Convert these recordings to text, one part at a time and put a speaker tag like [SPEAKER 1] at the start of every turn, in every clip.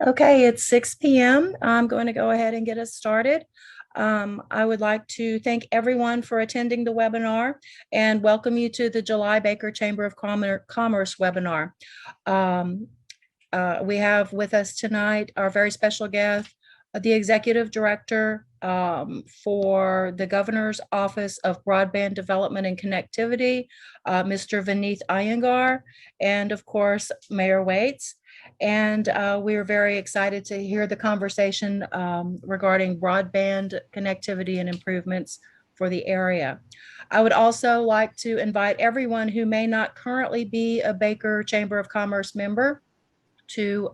[SPEAKER 1] Okay, it's 6 p.m. I'm going to go ahead and get us started. I would like to thank everyone for attending the webinar and welcome you to the July Baker Chamber of Commerce webinar. We have with us tonight our very special guest, the Executive Director for the Governor's Office of Broadband Development and Connectivity, Mr. Veneeth Iyengar, and of course, Mayor Waits. And we are very excited to hear the conversation regarding broadband connectivity and improvements for the area. I would also like to invite everyone who may not currently be a Baker Chamber of Commerce member to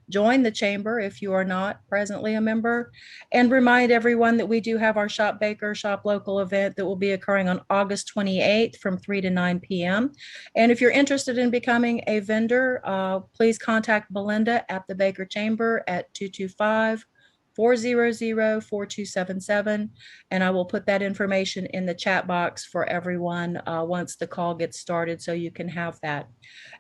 [SPEAKER 1] join the chamber if you are not presently a member, and remind everyone that we do have our Shop Baker, Shop Local event that will be occurring on August 28th from 3 to 9 p.m. And if you're interested in becoming a vendor, please contact Belinda at the Baker Chamber at 225-400-4277, and I will put that information in the chat box for everyone once the call gets started so you can have that.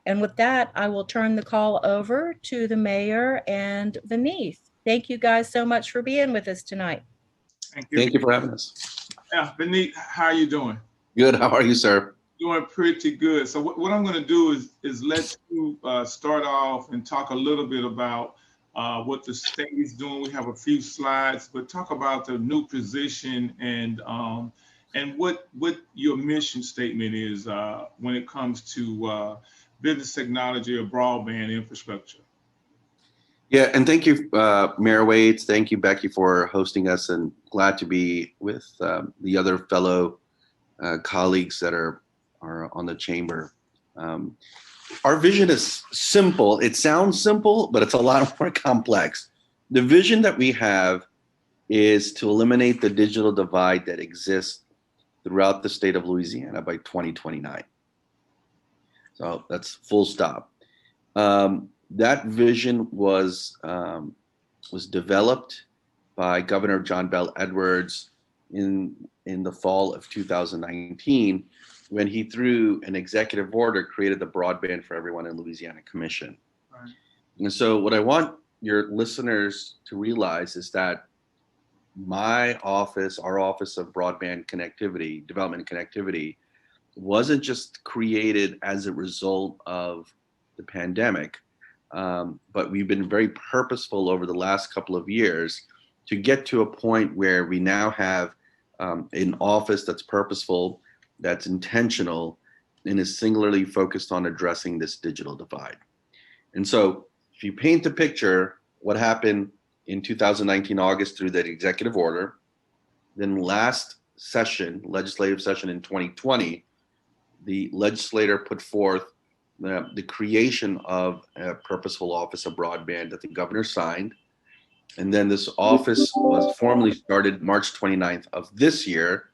[SPEAKER 1] And with that, I will turn the call over to the mayor and Veneeth. Thank you guys so much for being with us tonight.
[SPEAKER 2] Thank you.
[SPEAKER 3] Thank you for having us.
[SPEAKER 2] Yeah, Veneeth, how are you doing?
[SPEAKER 3] Good. How are you, sir?
[SPEAKER 2] Doing pretty good. So what I'm going to do is let you start off and talk a little bit about what the state is doing. We have a few slides, but talk about the new position and what your mission statement is when it comes to business technology or broadband infrastructure.
[SPEAKER 3] Yeah, and thank you, Mayor Waits. Thank you, Becky, for hosting us, and glad to be with the other fellow colleagues that are on the chamber. Our vision is simple. It sounds simple, but it's a lot more complex. The vision that we have is to eliminate the digital divide that exists throughout the state of Louisiana by 2029. So that's full stop. That vision was developed by Governor John Bel Edwards in the fall of 2019, when he, through an executive order, created the Broadband for Everyone in Louisiana Commission. Right. And so what I want your listeners to realize is that my office, our Office of Broadband Connectivity, Development and Connectivity, wasn't just created as a result of the pandemic, but we've been very purposeful over the last couple of years to get to a point where we now have an office that's purposeful, that's intentional, and is singularly focused on addressing this digital divide. And so if you paint the picture, what happened in 2019 August through that executive order, then last session, legislative session in 2020, the legislator put forth the creation of a purposeful office of broadband that the governor signed. And then this office was formally started March 29th of this year,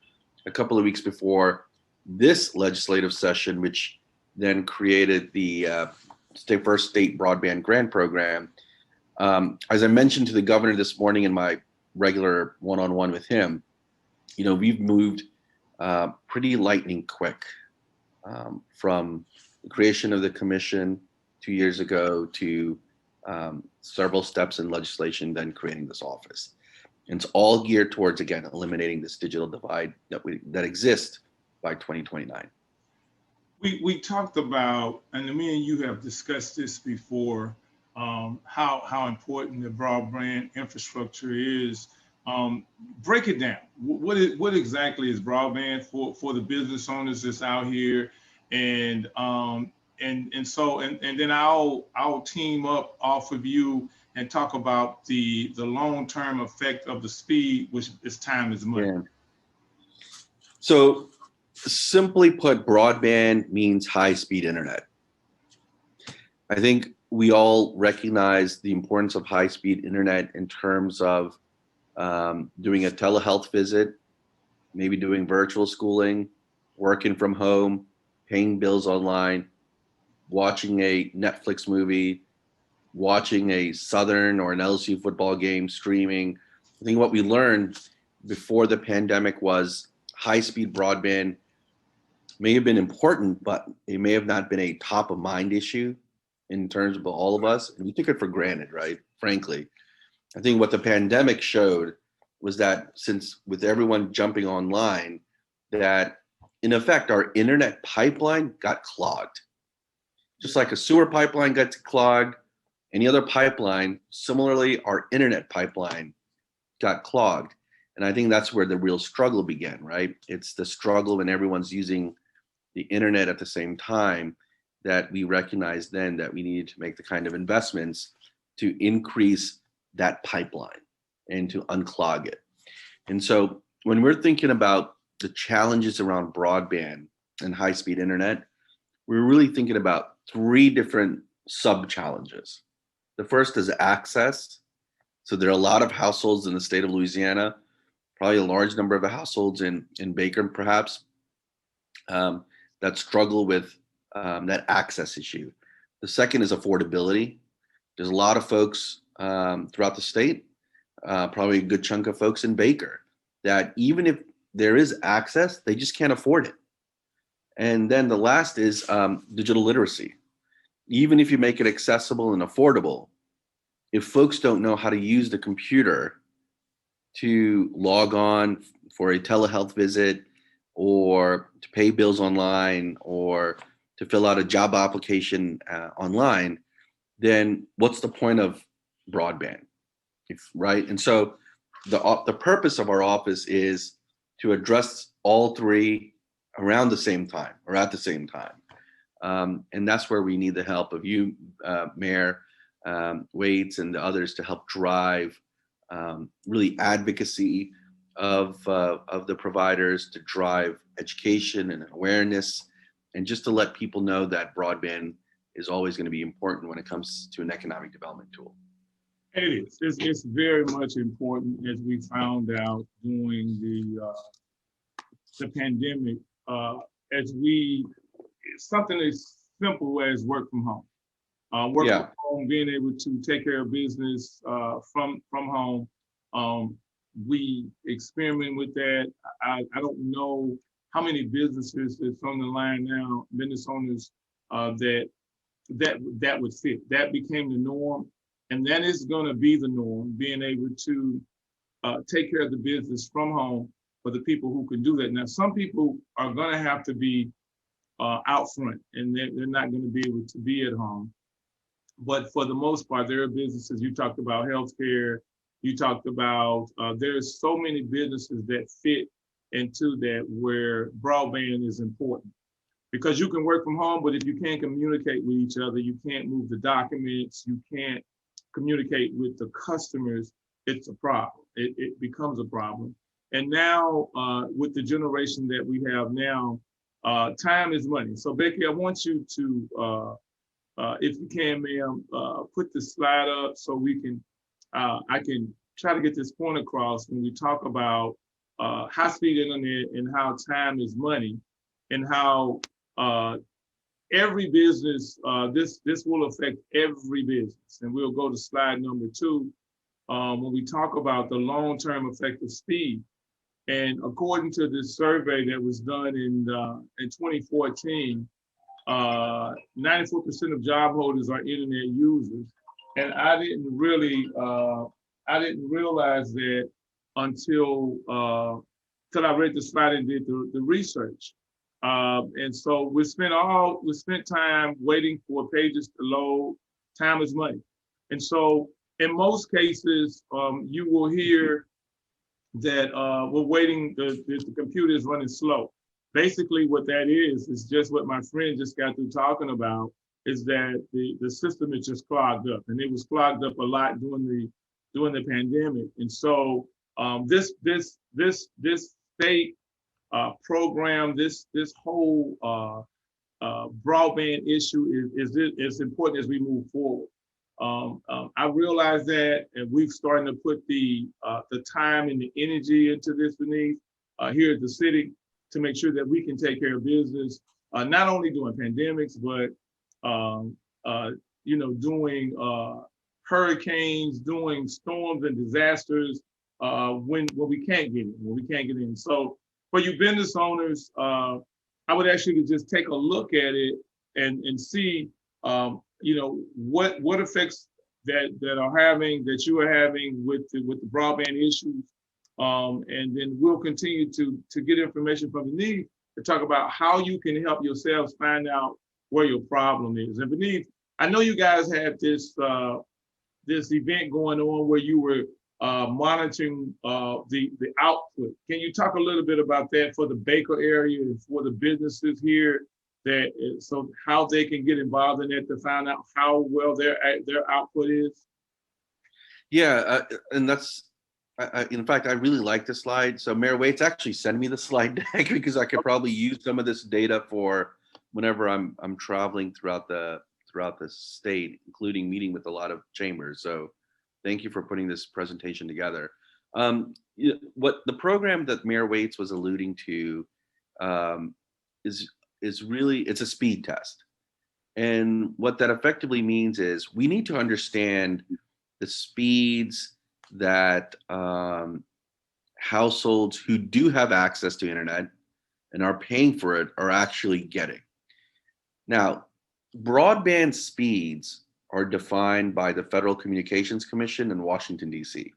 [SPEAKER 3] a couple of weeks before this legislative session, which then created the first state broadband grant program. As I mentioned to the governor this morning in my regular one-on-one with him, we've moved pretty lightning quick from the creation of the commission 2 years ago to several steps in legislation, then creating this office. And it's all geared towards, again, eliminating this digital divide that exists by 2029.
[SPEAKER 2] We talked about, and me and you have discussed this before, how important the broadband infrastructure is. Break it down. What exactly is broadband for the business owners that's out here, and then I'll team up off of you and talk about the long-term effect of the speed, which is time is money.
[SPEAKER 3] Yeah. So simply put, broadband means high-speed internet. I think we all recognize the importance of high-speed internet in terms of doing a telehealth visit, maybe doing virtual schooling, working from home, paying bills online, watching a Netflix movie, watching a Southern or an LSU football game, streaming. I think what we learned before the pandemic was high-speed broadband may have been important, but it may have not been a top-of-mind issue in terms of all of us, and we took it for granted, right? Frankly, I think what the pandemic showed was that since with everyone jumping online, that in effect, our internet pipeline got clogged. Just like a sewer pipeline got clogged, any other pipeline, similarly, our internet pipeline got clogged. And I think that's where the real struggle began, right? It's the struggle when everyone's using the internet at the same time that we recognized then that we needed to make the kind of investments to increase that pipeline and to unclog it. And so when we're thinking about the challenges around broadband and high-speed internet, we're really thinking about three different sub-challenges. The first is access. So there are a lot of households in the state of Louisiana, probably a large number of households in Baker perhaps, that struggle with that access issue. The second is affordability. There's a lot of folks throughout the state, probably a good chunk of folks in Baker, that even if there is access, they just can't afford it. And then the last is digital literacy. Even if you make it accessible and affordable, if folks don't know how to use the computer to log on for a telehealth visit or to pay bills online or to fill out a job application online, then what's the point of broadband, right? And so the purpose of our office is to address all three around the same time or at the same time. And that's where we need the help of you, Mayor Waits, and the others to help drive really advocacy of the providers, to drive education and awareness, and just to let people know that broadband is always going to be important when it comes to an economic development tool.
[SPEAKER 2] It is. It's very much important, as we found out during the pandemic, something as simple as work from home. Work from home, being able to take care of business from home. We experiment with that. I don't know how many businesses that's on the line now, business owners, that would fit. That became the norm, and that is going to be the norm. Being able to take care of the business from home for the people who can do that. Now, some people are going to have to be out front, and they're not going to be able to be at home. But for the most part, there are businesses. You talked about healthcare. You talked about there's so many businesses that fit into that where broadband is important, because you can work from home, but if you can't communicate with each other, you can't move the documents, you can't communicate with the customers, it's a problem. It becomes a problem. And now with the generation that we have now, time is money. So Becky, I want you to, if you can, ma'am, put the slide up so we can, I can try to get this point across when we talk about high-speed internet and how time is money, and how every business, this will affect every business. And we'll go to slide number 2 when we talk about the long-term effect of speed. And according to this survey that was done in 2014, 94% of job holders are internet users. And I didn't realize that until I read the slide and did the research. And so we spent time waiting for pages to load. Time is money. And so in most cases, you will hear that we're waiting, the computer is running slow. Basically what that is just what my friend just got through talking about, is that the system is just clogged up, and it was clogged up a lot during the pandemic. And so this state program, this whole broadband issue is important as we move forward. I realize that, and we've started to put the time and the energy into this, Veneeth, here at the city, to make sure that we can take care of business, not only during pandemics, but doing hurricanes, doing storms and disasters when we can't get in. So for you business owners, I would ask you to just take a look at it and see what effects that you are having with the broadband issues, and then we'll continue to get information from Veneeth to talk about how you can help yourselves find out where your problem is. And Veneeth, I know you guys had this event going on where you were monitoring the output. Can you talk a little bit about that for the Baker area and for the businesses here, so how they can get involved in it to find out how well their output is?
[SPEAKER 3] Yeah, and that's, in fact, I really like this slide. So Mayor Waits actually sent me the slide deck because I could probably use some of this data for whenever I'm traveling throughout the state, including meeting with a lot of chambers. So thank you for putting this presentation together. What the program that Mayor Waits was alluding to is really, it's a speed test. And what that effectively means is we need to understand the speeds that households who do have access to internet and are paying for it are actually getting. Now, broadband speeds are defined by the Federal Communications Commission in Washington, D.C.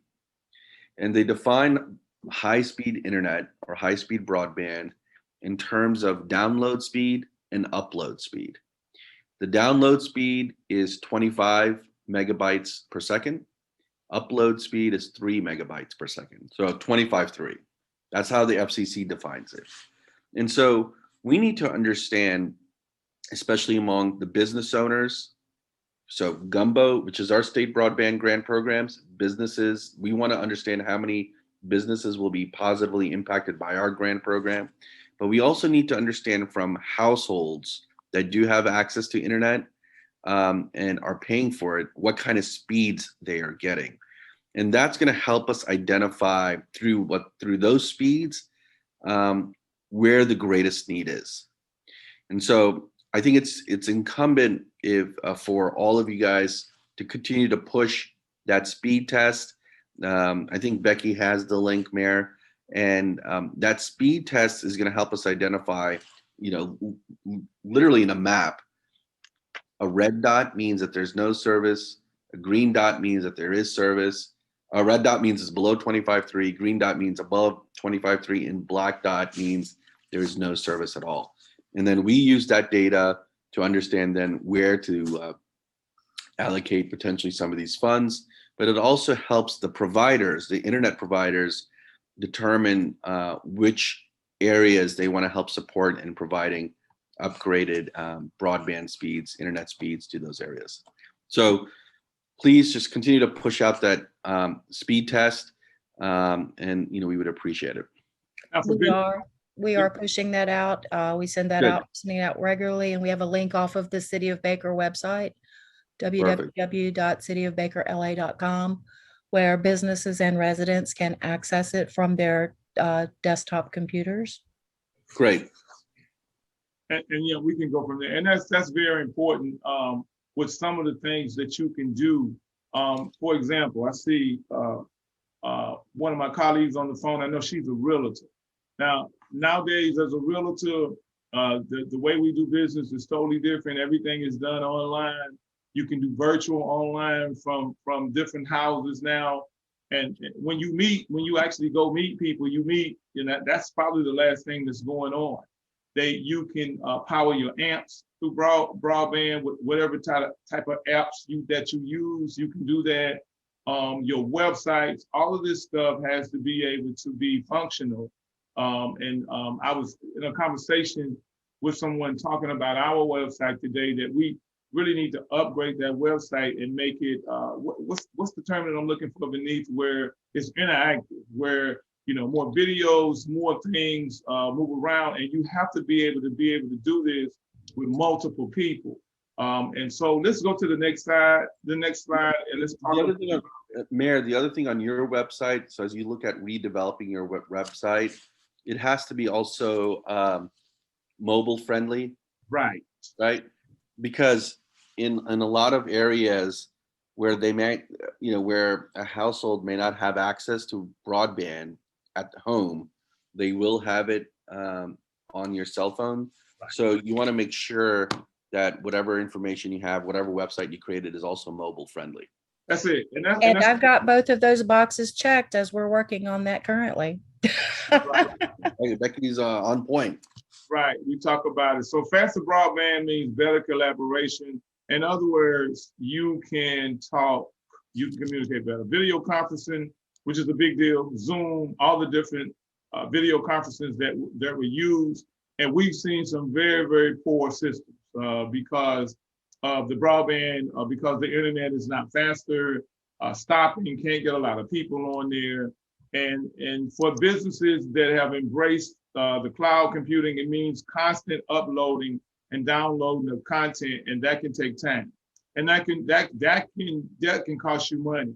[SPEAKER 3] And they define high-speed internet or high-speed broadband in terms of download speed and upload speed. The download speed is 25 megabytes per second. Upload speed is 3 megabytes per second. So 25.3. That's how the FCC defines it. And so we need to understand, especially among the business owners. So Gumbo, which is our state broadband grant programs, businesses, we want to understand how many businesses will be positively impacted by our grant program. But we also need to understand from households that do have access to internet and are paying for it, what kind of speeds they are getting. And that's going to help us identify through those speeds where the greatest need is. And so I think it's incumbent for all of you guys to continue to push that speed test. I think Becky has the link, Mayor, and that speed test is going to help us identify, literally in a map. A red dot means that there's no service. A green dot means that there is service. A red dot means it's below 25.3. Green dot means above 25.3, and black dot means there is no service at all. And then we use that data to understand then where to allocate potentially some of these funds. But it also helps the providers, the internet providers, determine which areas they want to help support in providing upgraded broadband speeds, internet speeds to those areas. So please just continue to push out that speed test, and we would appreciate it.
[SPEAKER 1] We are pushing that out. We send that out, sending it out regularly, and we have a link off of the City of Baker website, www.cityofbakerla.com, where businesses and residents can access it from their desktop computers.
[SPEAKER 2] Great. And yeah, we can go from there. And that's very important with some of the things that you can do. For example, I see one of my colleagues on the phone. I know she's a realtor. Now, nowadays, as a realtor, the way we do business is totally different. Everything is done online. You can do virtual online from different houses now. And when you actually go meet people, that's probably the last thing that's going on. You can power your amps through broadband with whatever type of apps that you use. You can do that. Your websites, all of this stuff has to be able to be functional. I was in a conversation with someone talking about our website today, that we really need to upgrade that website and make it, what's the term that I'm looking for, Veneeth, where it's interactive, where more videos, more things move around, and you have to be able to do this with multiple people. And so let's go to the next slide, and let's talk about
[SPEAKER 3] Mayor, the other thing on your website, so as you look at redeveloping your website, it has to be also mobile friendly.
[SPEAKER 2] Right.
[SPEAKER 3] Because in a lot of areas where they may, where a household may not have access to broadband at home, they will have it on your cell phone. Right. So you want to make sure that whatever information you have, whatever website you created is also mobile friendly.
[SPEAKER 2] That's it. And
[SPEAKER 1] And
[SPEAKER 2] that's
[SPEAKER 1] I've got both of those boxes checked as we're working on that currently.
[SPEAKER 2] right.
[SPEAKER 3] Hey, Becky's on point.
[SPEAKER 2] Right. We talk about it. So faster broadband means better collaboration. In other words, you can talk, you can communicate better. Video conferencing, which is a big deal, Zoom, all the different video conferences that we use. And we've seen some very, very poor systems because of the broadband, because the internet is not faster, stopping, can't get a lot of people on there. And for businesses that have embraced the cloud computing, it means constant uploading and downloading of content, and that can take time, and that can cost you money.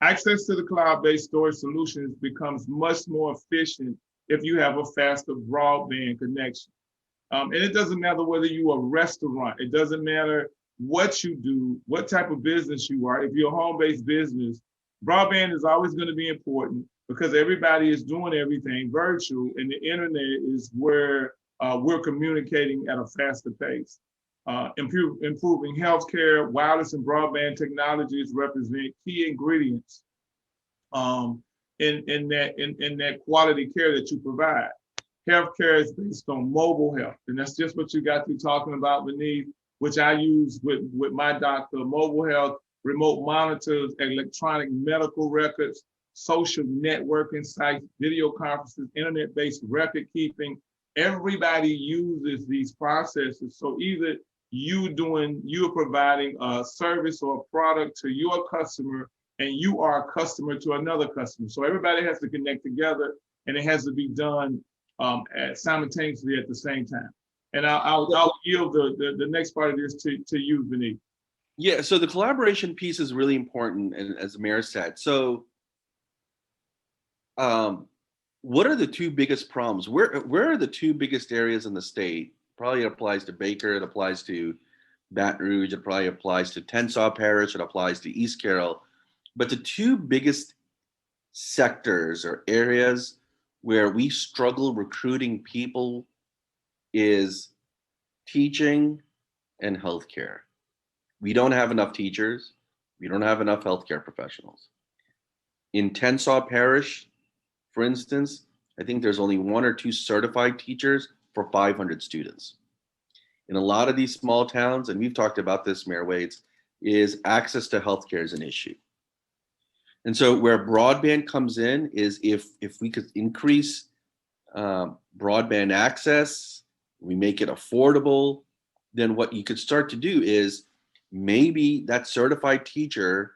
[SPEAKER 2] Access to the cloud-based storage solutions becomes much more efficient if you have a faster broadband connection. And it doesn't matter whether you're a restaurant, it doesn't matter what you do, what type of business you are. If you're a home-based business, broadband is always going to be important because everybody is doing everything virtual, and the internet is where we're communicating at a faster pace. Improving healthcare, wireless and broadband technologies represent key ingredients in that quality care that you provide. Healthcare is based on mobile health, and that's just what you got through talking about, Veneeth, which I use with my doctor. Mobile health, remote monitors, electronic medical records, social networking sites, video conferences, internet-based record keeping. Everybody uses these processes. So either you're providing a service or a product to your customer, and you are a customer to another customer. So everybody has to connect together, and it has to be done simultaneously at the same time. And I'll yield the next part of this to you, Veneeth.
[SPEAKER 3] Yeah, so the collaboration piece is really important, and as the mayor said. So what are the two biggest problems? Where are the two biggest areas in the state? Probably it applies to Baker, it applies to Baton Rouge, it probably applies to Tensas Parish, it applies to East Carroll. But the two biggest sectors or areas where we struggle recruiting people is teaching and healthcare. We don't have enough teachers. We don't have enough healthcare professionals. In Tensas Parish, for instance, I think there's only 1 or 2 certified teachers for 500 students. In a lot of these small towns, and we've talked about this, Mayor Waits, is access to healthcare is an issue. And so where broadband comes in is if we could increase broadband access, we make it affordable, then what you could start to do is maybe that certified teacher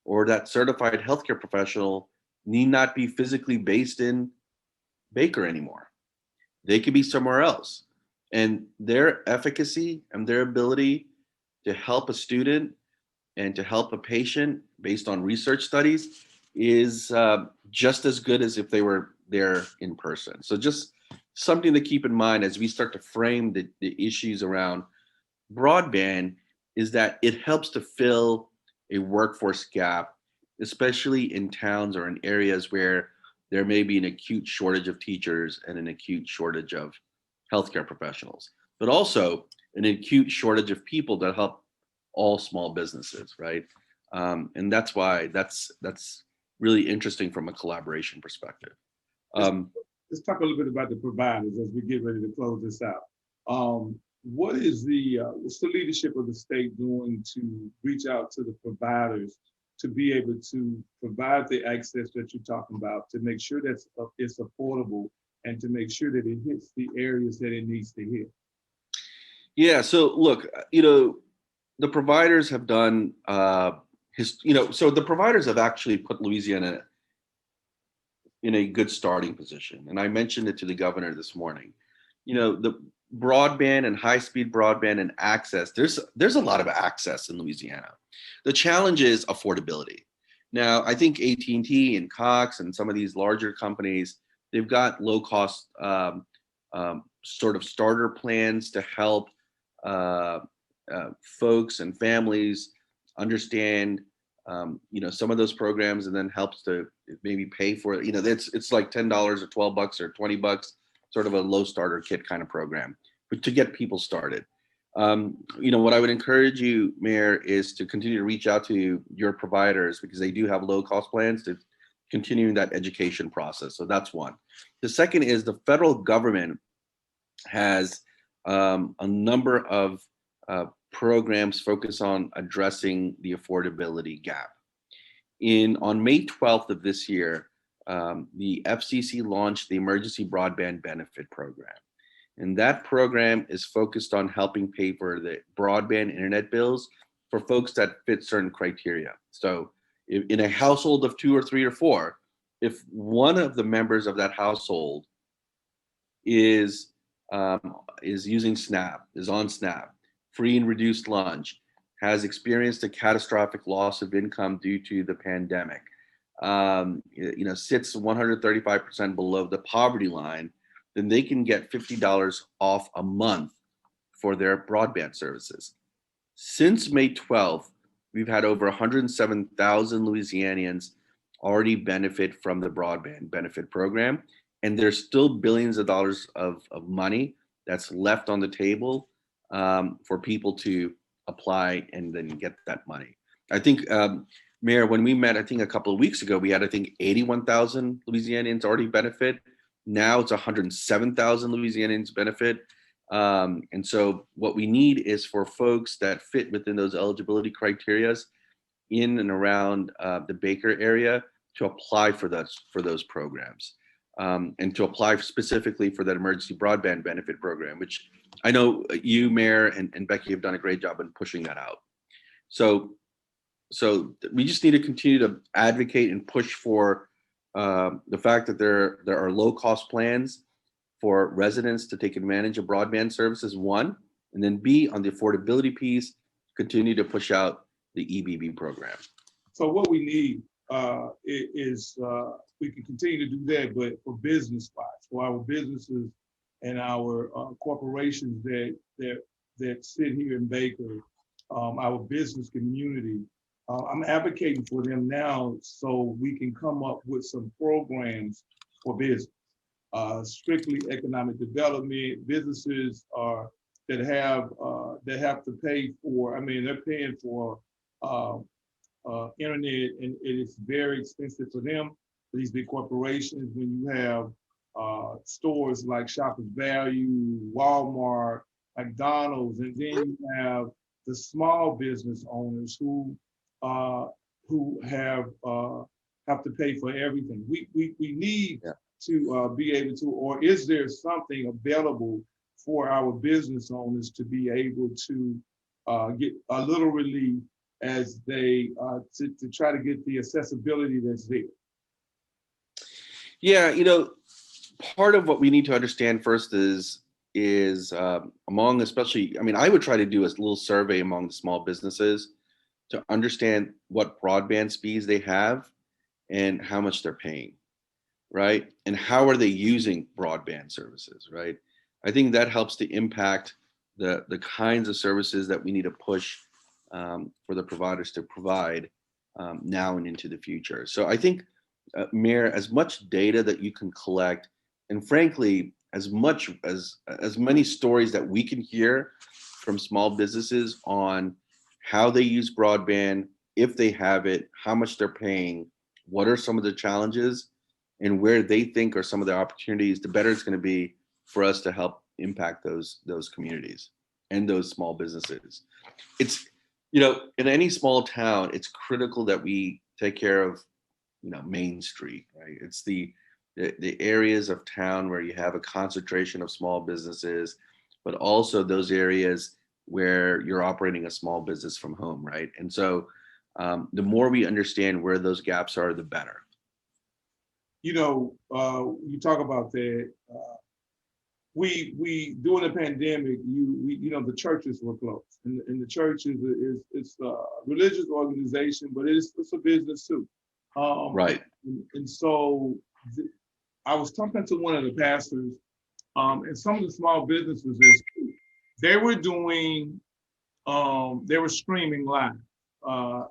[SPEAKER 3] or that certified healthcare professional need not be physically based in Baker anymore. They could be somewhere else. And their efficacy and their ability to help a student and to help a patient based on research studies is just as good as if they were there in person. So just something to keep in mind as we start to frame the issues around broadband is that it helps to fill a workforce gap, especially in towns or in areas where there may be an acute shortage of teachers and an acute shortage of healthcare professionals, but also an acute shortage of people that help all small businesses, right? And that's why that's really interesting from a collaboration perspective.
[SPEAKER 2] Let's talk a little bit about the providers as we get ready to close this out. What's the leadership of the state doing to reach out to the providers to be able to provide the access that you're talking about, to make sure that it's affordable and to make sure that it hits the areas that it needs to hit?
[SPEAKER 3] Yeah, so look, the providers have done, so the providers have actually put Louisiana in a good starting position. And I mentioned it to the governor this morning. The broadband and high-speed broadband and access, there's a lot of access in Louisiana. The challenge is affordability. Now, I think AT&T and Cox and some of these larger companies, they've got low-cost sort of starter plans to help folks and families understand some of those programs, and then helps to maybe pay for it. It's like $10 or $12 or $20, sort of a low starter kit kind of program, but to get people started. What I would encourage you, Mayor, is to continue to reach out to your providers because they do have low cost plans to continue that education process. So that's one. The second is the federal government has a number of programs focused on addressing the affordability gap. On May 12th of this year, the FCC launched the Emergency Broadband Benefit Program. And that program is focused on helping pay for the broadband internet bills for folks that fit certain criteria. So if, in a household of 2 or 3 or 4, if one of the members of that household is using SNAP, is on SNAP, free and reduced lunch, has experienced a catastrophic loss of income due to the pandemic, sits 135% below the poverty line, then they can get $50 off a month for their broadband services. Since May 12th, we've had over 107,000 Louisianians already benefit from the broadband benefit program. And there's still billions of dollars of money that's left on the table for people to apply and then get that money. I think, Mayor, when we met, I think a couple of weeks ago, we had, I think, 81,000 Louisianians already benefit. Now it's 107,000 Louisianians benefit. And so what we need is for folks that fit within those eligibility criteria in and around the Baker area to apply for those programs. And to apply specifically for that emergency broadband benefit program, which I know you, Mayor, and Becky have done a great job in pushing that out. So we just need to continue to advocate and push for the fact that there are low cost plans for residents to take advantage of broadband services, one, and then B, on the affordability piece, continue to push out the EBB program.
[SPEAKER 2] So what we need is we can continue to do that, but for business spots, for our businesses and our corporations that sit here in Baker, our business community, I'm advocating for them now so we can come up with some programs for business, strictly economic development. Businesses that have to pay for, they're paying for internet, and it is very expensive for them. For these big corporations, when you have stores like Shoppers Value, Walmart, McDonald's, and then you have the small business owners who have to pay for everything. We need to be able to, or is there something available for our business owners to be able to get a little relief as they to try to get the accessibility that's there?
[SPEAKER 3] Yeah, part of what we need to understand first is among, especially, I would try to do a little survey among the small businesses to understand what broadband speeds they have and how much they're paying, right? And how are they using broadband services, right? I think that helps to impact the kinds of services that we need to push for the providers to provide now and into the future. So I think, Mayor, as much data that you can collect, and frankly, as many stories that we can hear from small businesses on how they use broadband, if they have it, how much they're paying, what are some of the challenges, and where they think are some of the opportunities, the better it's going to be for us to help impact those communities and those small businesses. It's, in any small town, it's critical that we take care of, Main Street, right? It's the areas of town where you have a concentration of small businesses, but also those areas where you're operating a small business from home, right? And so the more we understand where those gaps are, the better.
[SPEAKER 2] You talk about that. We during the pandemic, the churches were closed, and the church is a religious organization, but it's a business too.
[SPEAKER 3] Right.
[SPEAKER 2] And so I was talking to one of the pastors, and some of the small businesses, they were doing, they were streaming live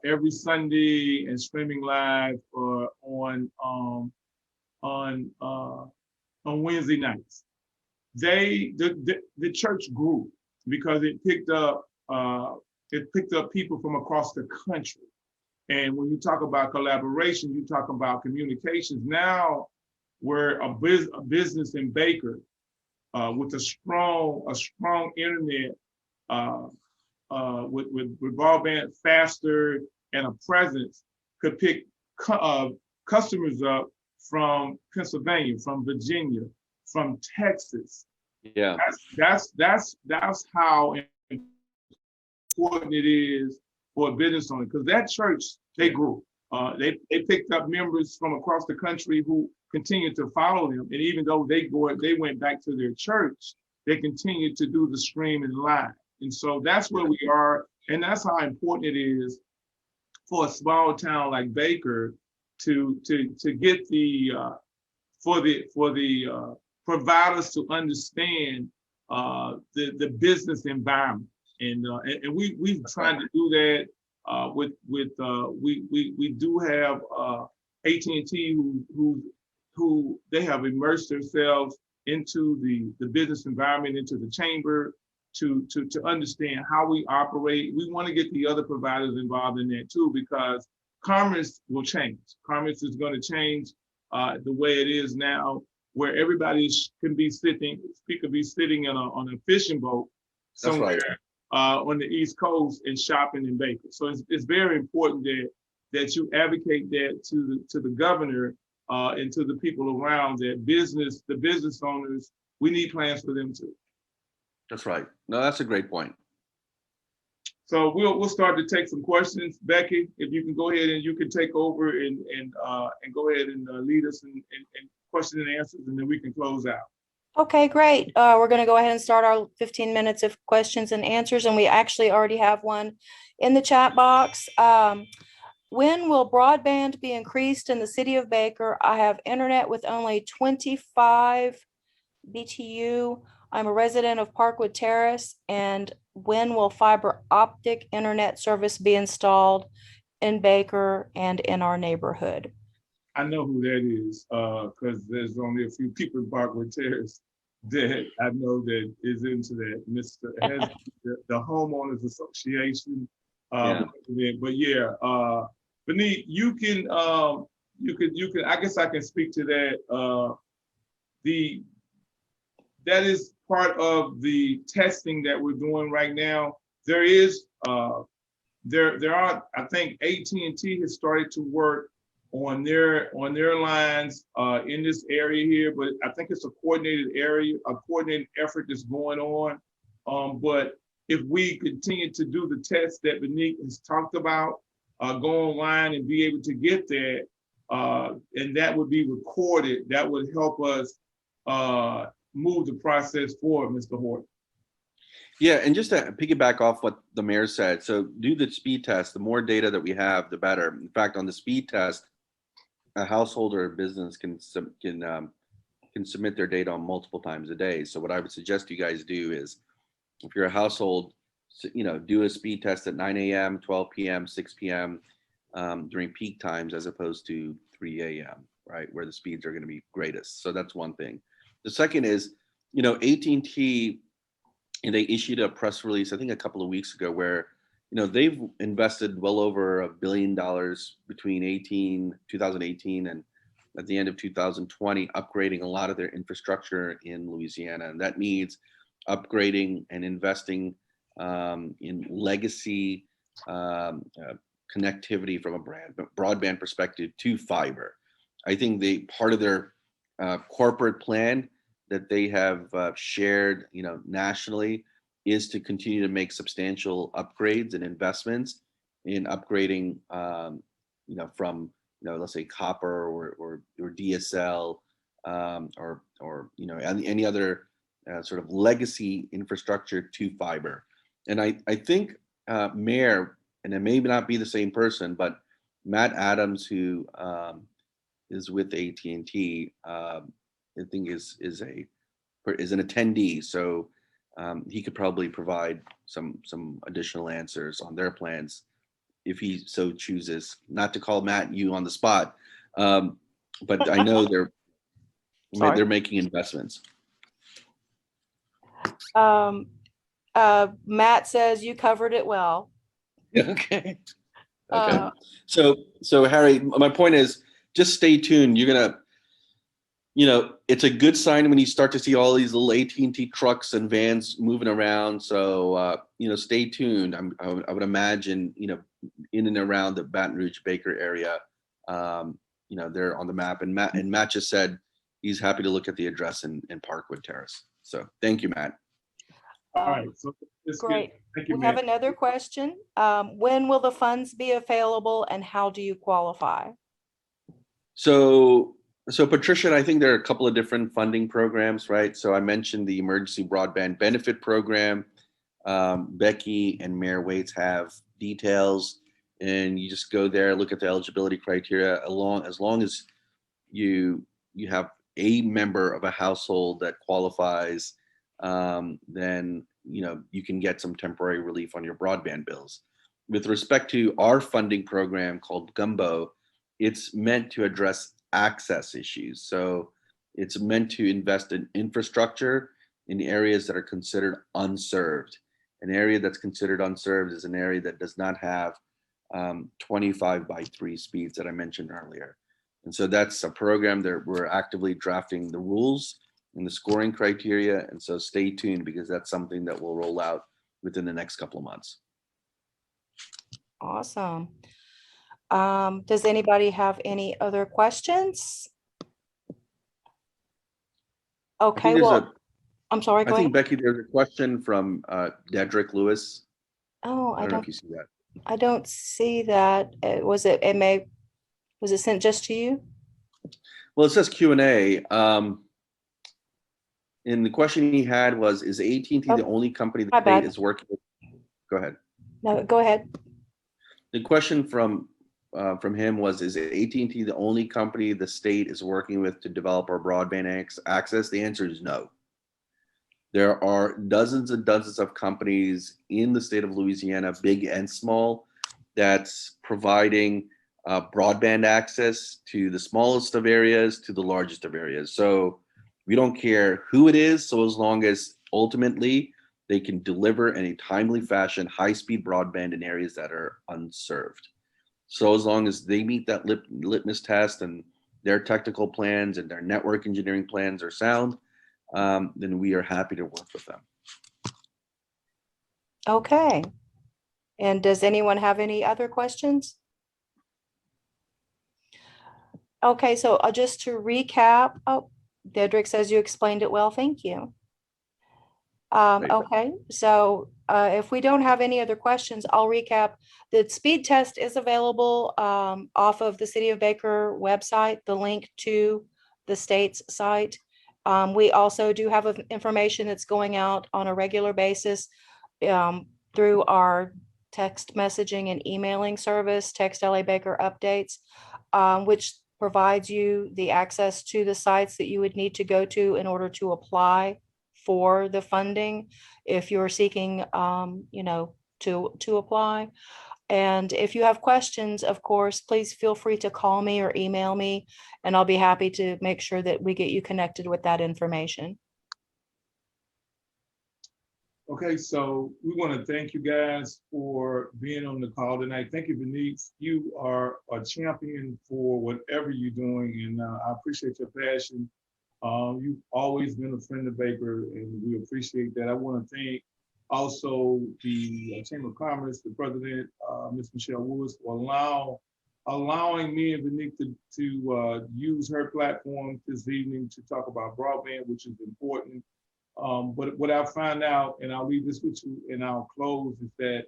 [SPEAKER 2] every Sunday and streaming live on Wednesday nights. The church grew. because it picked up people from across the country. And when you talk about collaboration, you talk about communications. Now we're a business in Baker with a strong internet with broadband faster and a presence could pick customers up from Pennsylvania, from Virginia, from Texas.
[SPEAKER 3] Yeah,
[SPEAKER 2] That's how important it is for a business owner, because that church, they grew. They picked up members from across the country who continued to follow them, and even though they went back to their church, they continued to do the stream and live. And so that's where we are, and that's how important it is for a small town like Baker to get for the providers to understand the business environment, and we've tried to do that we do have AT&T who they have immersed themselves into the business environment, into the chamber, to understand how we operate. We want to get the other providers involved in that too, because commerce will change. Commerce is going to change the way it is now, where everybody could be sitting on a fishing boat somewhere on the East Coast and shopping in Baker. So it's very important that you advocate that to the governor and to the people around, that the business owners, we need plans for them too.
[SPEAKER 3] that's right. No, that's a great point.
[SPEAKER 2] So we'll start to take some questions. Becky, if you can go ahead and you can take over and go ahead and lead us in question and answers, and then we can close out.
[SPEAKER 1] Okay, great. We're going to go ahead and start our 15 minutes of questions and answers, and we actually already have one in the chat box. When will broadband be increased in the city of Baker? I have internet with only 25 BTU. I'm a resident of Parkwood Terrace. And when will fiber optic internet service be installed in Baker and in our neighborhood?
[SPEAKER 2] I know who that is, because there's only a few people in Parkwood Terrace that I know that is into that. The homeowners association. But yeah, Veneeth, you can. I guess I can speak to that. That is part of the testing that we're doing right now. There are. I think AT&T has started to work on their lines in this area here, but I think it's a coordinated effort that's going on. But if we continue to do the tests that Veneeth has talked about, go online and be able to get that, and that would be recorded, that would help us move the process forward, Mr. Horton.
[SPEAKER 3] Yeah, and just to piggyback off what the mayor said, so do the speed test. The more data that we have, the better. In fact, on the speed test, a household or a business can submit their data on multiple times a day. So what I would suggest you guys do is, if you're a household, do a speed test at 9 a.m., 12 p.m., 6 p.m. During peak times, as opposed to 3 a.m., right, where the speeds are going to be greatest. So that's one thing. The second is, AT&T, and they issued a press release, I think a couple of weeks ago, where they've invested well over $1 billion between 2018 and at the end of 2020, upgrading a lot of their infrastructure in Louisiana. And that means upgrading and investing in legacy connectivity from a broadband perspective to fiber. I think part of their corporate plan that they have shared, nationally, is to continue to make substantial upgrades and investments in upgrading, from, let's say copper or DSL, or any other sort of legacy infrastructure to fiber. And I think Mayor, and it may not be the same person, but Matt Adams, who is with AT&T, I think is an attendee, so he could probably provide some additional answers on their plans if he so chooses. Not to call Matt you on the spot, but I know they're making investments.
[SPEAKER 1] Matt says you covered it well.
[SPEAKER 3] Okay. Okay.
[SPEAKER 1] Uh,
[SPEAKER 3] So Harry, my point is just stay tuned. You're gonna, it's a good sign when you start to see all these little AT&T trucks and vans moving around. So stay tuned. I would imagine, in and around the Baton Rouge Baker area, they're on the map. And Matt just said he's happy to look at the address in Parkwood Terrace. So thank you, Matt.
[SPEAKER 2] All right, so it's
[SPEAKER 1] great.
[SPEAKER 2] good. Thank you,
[SPEAKER 1] We
[SPEAKER 2] man.
[SPEAKER 1] have another question. When will the funds be available and how do you qualify?
[SPEAKER 3] So Patricia, I think there are a couple of different funding programs, right? So I mentioned the Emergency Broadband Benefit Program. Becky and Mayor Waits have details, and you just go there, look at the eligibility criteria. As long as you have a member of a household that qualifies, then you can get some temporary relief on your broadband bills. With respect to our funding program called Gumbo, it's meant to address access issues. So it's meant to invest in infrastructure in areas that are considered unserved. An area that's considered unserved is an area that does not have 25/3 speeds that I mentioned earlier. And so that's a program that we're actively drafting the rules and the scoring criteria. And so stay tuned because that's something that will roll out within the next couple of months.
[SPEAKER 1] Awesome. Does anybody have any other questions? Okay, well, I'm sorry, go
[SPEAKER 3] I think,
[SPEAKER 1] ahead.
[SPEAKER 3] Becky, there's a question from Dedrick Lewis.
[SPEAKER 1] Oh,
[SPEAKER 3] I don't know if you see that.
[SPEAKER 1] I don't see that. Was it sent just to you?
[SPEAKER 3] Well, it says Q&A. And the question he had was, is AT&T the only company the state is working with? Go ahead.
[SPEAKER 1] No, go ahead.
[SPEAKER 3] The question from him was, is AT&T the only company the state is working with to develop our broadband access? The answer is no. There are dozens and dozens of companies in the state of Louisiana, big and small, that's providing broadband access to the smallest of areas to the largest of areas. So we don't care who it is, so as long as ultimately they can deliver in a timely fashion high-speed broadband in areas that are unserved. So as long as they meet that litmus test and their technical plans and their network engineering plans are sound, then we are happy to work with them.
[SPEAKER 1] Okay. And does anyone have any other questions? Okay, so just to recap, Dedrick says you explained it well. Thank you. Okay, so if we don't have any other questions, I'll recap. The speed test is available off of the City of Baker website, the link to the state's site. We also do have information that's going out on a regular basis through our text messaging and emailing service, Text LA Baker Updates, which provides you the access to the sites that you would need to go to in order to apply for the funding if you're seeking, to apply. And if you have questions, of course, please feel free to call me or email me, and I'll be happy to make sure that we get you connected with that information.
[SPEAKER 2] Okay, so we want to thank you guys for being on the call tonight. Thank you, Veneeth. You are a champion for whatever you're doing, and I appreciate your passion. You've always been a friend of Baker, and we appreciate that. I want to thank also the Chamber of Commerce, the president, Ms. Michelle Woods, for allowing me and Veneeth to use her platform this evening to talk about broadband, which is important. But what I find out, and I'll leave this with you and I'll close, is that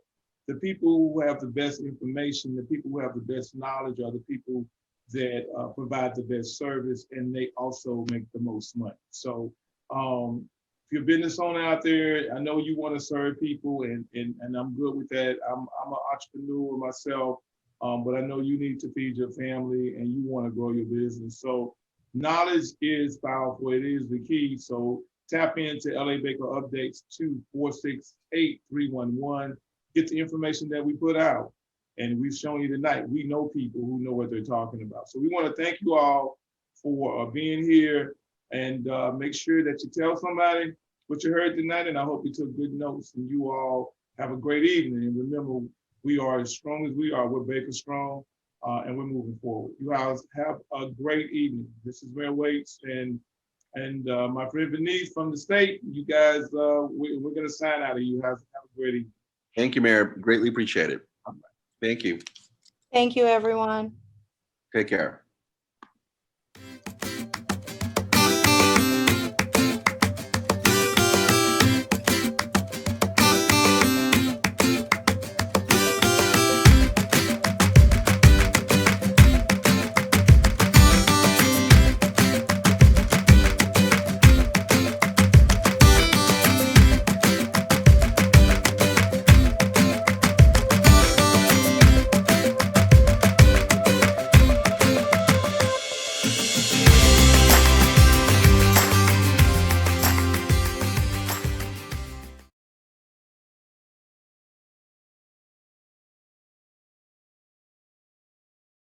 [SPEAKER 2] the people who have the best information, the people who have the best knowledge are the people that provide the best service, and they also make the most money. So if you're a business owner out there, I know you want to serve people, and I'm good with that. I'm an entrepreneur myself, but I know you need to feed your family and you want to grow your business. So knowledge is powerful. It is the key. So tap into LA Baker Updates 2468311. Get the information that we put out. And we've shown you tonight, we know people who know what they're talking about. So we want to thank you all for being here, and make sure that you tell somebody, what you heard tonight, and I hope you took good notes, and you all have a great evening. And remember, we are as strong as we are. We're Baker Strong, and we're moving forward. You guys have a great evening. This is Mayor Waits and my friend Veneeth from the state. You guys, we're going to sign out of you. Have a great evening.
[SPEAKER 3] Thank you, Mayor. Greatly appreciate it. Thank you.
[SPEAKER 1] Thank you, everyone.
[SPEAKER 3] Take care.